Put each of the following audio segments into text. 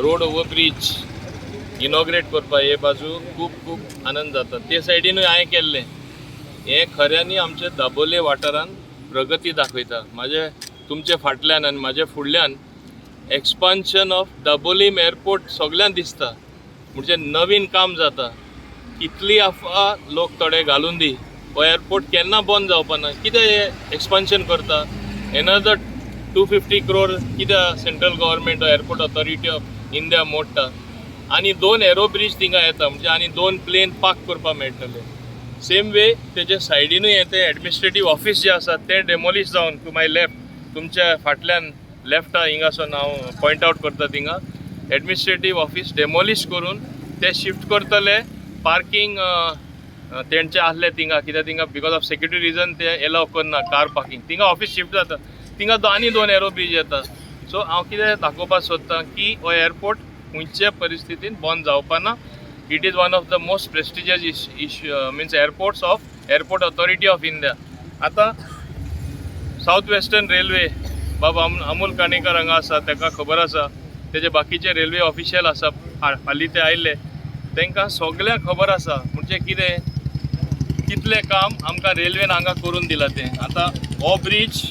Road overbridge inaugurate करपा हे बाजू खूब खूब आनंद जाता. ते सायडीनूय हांवें केल्लें. हे खऱ्यांनी आमचे दाबोले वाठारांत प्रगती दाखयता. म्हाजे तुमचे फाटल्यान आनी म्हाजे फुडल्यान एक्सपान्शन ऑफ दाबोलीम एअरपोर्ट सगळ्यांक दिसता. म्हणजे नवीन काम जाता. कितली अफवा लोक थोडे घालून दी हो एअरपोर्ट केन्ना बंद जावपा ना. कितें हे एक्सपान्शन करता. एनदर 250 crore कित्याक central government airport authority of India मोडटा आनी 2 एरो ब्रिज थिंगा येता. म्हणजे आनी 2 प्लेन पार्क करपा मेळटले. सेम वे तेजे सायडीनूय येते एडमिनिस्ट्रेटीव ऑफिस जे आसा ते डेमोलिश जावन टू माय लेफ्ट तुमच्या फाटल्यान लेफ्ट हिंगासून हांव पॉयंट आउट करता. थिंगा एडमिनिस्ट्रेटीव ऑफिस डेमोलिश करून ते शिफ्ट करतले पार्किंग तेंचे आसले थिंगा. कित्याक थिंगा बिकॉज ऑफ सेक्युरिटी रिजन ते एलाव करना कार पार्किंग. थिंगा ऑफिस शिफ्ट जाता. थिंगा आनी 2 एरो ब्रिज येता. सो हांव कितें दाखोवपाक सोदतां की हो एअरपोर्ट खंयच्या परिस्थितीन बंद जावपा ना. It is one of the most prestigious means airports of airport authority of India. आता साऊथ वेस्टर्न रेल्वे बाबा अमोल काणेकर हांगा आसा ताका खबर आसा. तेजे बाकीचे रेल्वे ऑफिशियल आसा हालीं ते आयले तांकां सगळ्यांक खबर आसा. म्हणजे कितें कितलें काम आमकां रेल्वेन हांगा करून दिलां तें. आतां हो ब्रिज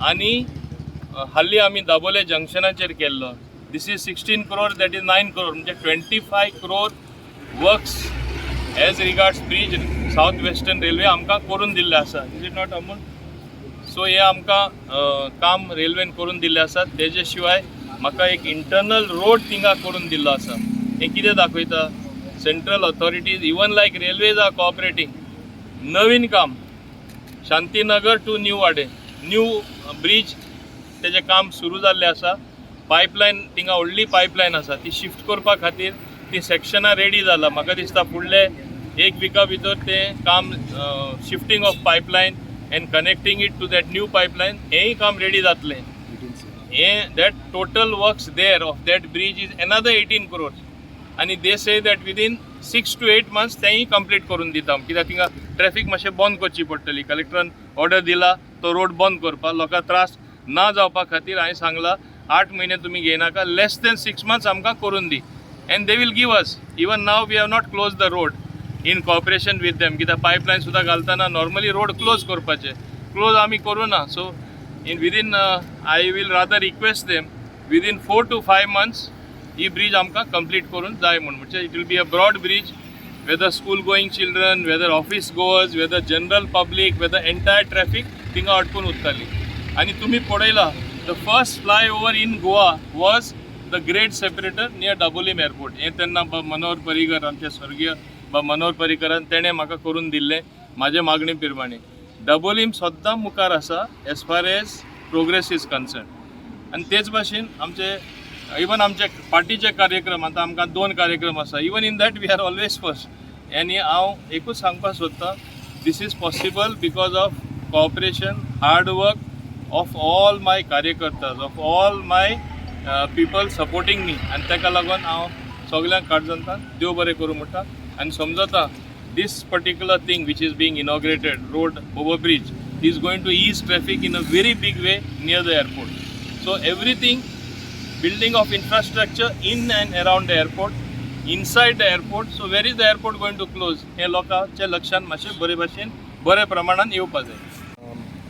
आनी हालीं आमी दाबोले जंक्शनाचेर केल्लो. This is 16 crore that is 9 crore म्हणजे 25 crore works as regards bridge south western railway आमकां करून दिल्ले आसा. Is it not Amol. So हे आमकां काम रेल्वेन करून दिल्लें आसा. तेजे शिवाय म्हाका एक इंटरनल रोड थिंगा करून दिल्लो आसा. हें कितें दाखयता central authorities even like railways R कोऑपरेटींग. नवीन काम शांतीनगर टू न्यू वाडे न्यू ब्रिज तेजें काम सुरू जाल्लें आसा. पायपलायन थिंगा व्हडली पायपलायन आसा ती शिफ्ट करपा खातीर ती सेक्शनां रेडी जाला. म्हाका दिसता फुडले 1 विका भितर तें काम shifting of pipeline and connecting it to that new pipeline हेंय काम रेडी जातलें. that total works there of that bridge is another 18 crores and they say that within 6 to 8 months तेंय कंप्लीट करून दिता. कित्याक थिंगा ट्रॅफिक मातशें बंद करची पडटली. कलेक्टरान ऑर्डर दिला तो रोड बंद करपा. लोकांक त्रास ना जावपा खातीर हांवें सांगलां 8 म्हयने तुमी घेयनाका लेस दॅन 6 months आमकां करून दी and they will give us. Even now we have not close the road in cooperation with them. कित्याक पायपलायन सुद्दां घालतना नॉर्मली रोड क्लोज करपाचे. क्लोज आमी करूना. So within I will rather request them within 4 to 5 months ही bridge आमकां complete करून जाय म्हणून. म्हणजे it will be a broad bridge whether school going children whether office goers whether general public whether entire traffic थिंगा अडकून उरताली. आनी तुमी पळयला the first flyover in Goa was the great separator near Dabolim airport. हें तेन्ना मनोहर पर्रीकर आमचे स्वर्गीय मनोहर पर्रीकरान तेणें म्हाका करून दिल्लें म्हाजे मागणे प्रमाणे. दाबोलीम सद्दां मुखार आसा as far as progress is concern. आनी तेच भाशेन आमचे इवन आमचे पार्टीचे कार्यक्रम आतां आमकां 2 कार्यक्रम आसा. Even in that we are always first. आनी हांव एकूच सांगपाक सोदतां this is possible because of cooperation hard work of all my कार्यकर्ताज of all my people supporting me. आनी ताका लागून हांव सगळ्यांक काळजांतां देव बरें करूं म्हणटा. आनी समजता this particular thing which is being inaugurated road overbridge is going to ease traffic in a very big way near the airport. So everything building of infrastructure in and around the airport inside the airport. So where is the airport going to close हे लोकांच्या लक्षांत मातशें बरे भाशेन बरे प्रमाणान येवपा जाय.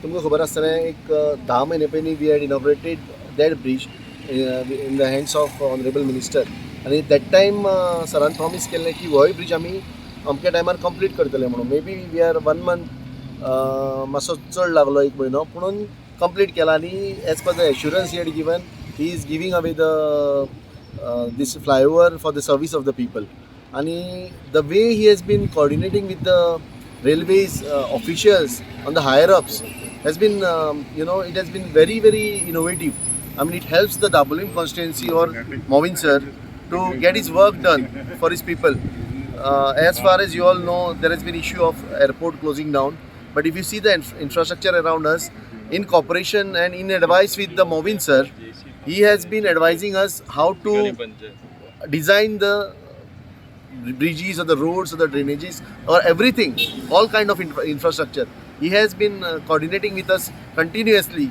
तुमकां खबर आसतना एक 10 म्हयने पयलीं we had inaugurated that bridge in the hands of honourable minister. आनी दॅट टायम सरान प्रॉमीस केल्लें की होय ब्रिज आमी अमक्या टायमार कंप्लीट करतले म्हणून. Maybe we are 1 month मातसो चड लागलो 1 म्हयनो पूण कंप्लीट केला. आनी as per the assurance he had given he is giving away the this flyover for the service of the people. आनी the way he has been coordinating with the railways officials on the higher ups has been it has been very very innovative. I mean it helps the Dabolim constituency or Mauvin sir to get his work done for his people. As far as you all know, there has been issue of airport closing down. But if you see the infrastructure around us, in cooperation and in advice with the Mauvin sir, he has been advising us how to design the bridges or the roads or the drainages or everything, all kind of infrastructure. He has been coordinating with us continuously,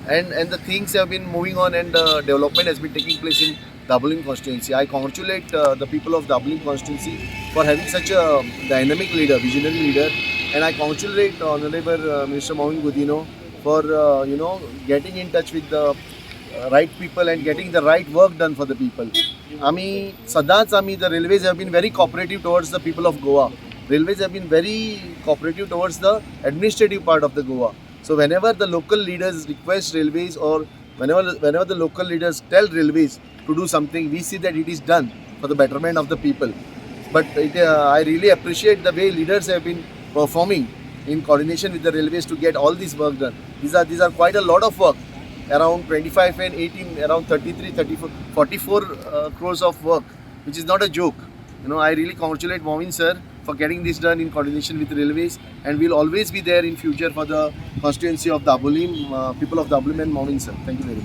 and the things have been moving on, and development has been taking place in Dabolim constituency. I congratulate the people of Dabolim constituency for having such a dynamic leader, visionary leader, and I congratulate Honorable Minister Mauvin Godinho for getting in touch with the right people and getting the right work done for the people. The railways have been very cooperative towards the people of Goa. Railways have been very cooperative towards the administrative part of the Goa. So whenever the local leaders request railways, or whenever the local leaders tell railways to do something, we see that it is done for the betterment of the people. But I really appreciate the way leaders have been performing in coordination with the railways to get all this work done. These are quite a lot of work. Around 25 and 18, around 33, 34, 44 crores of work, which is not a joke. I really congratulate Mauvin sir for getting this done in coordination with railways, and we'll always be there in future for the constituency of Dabolim, people of Dabolim and Mauvin sir. Thank you very much.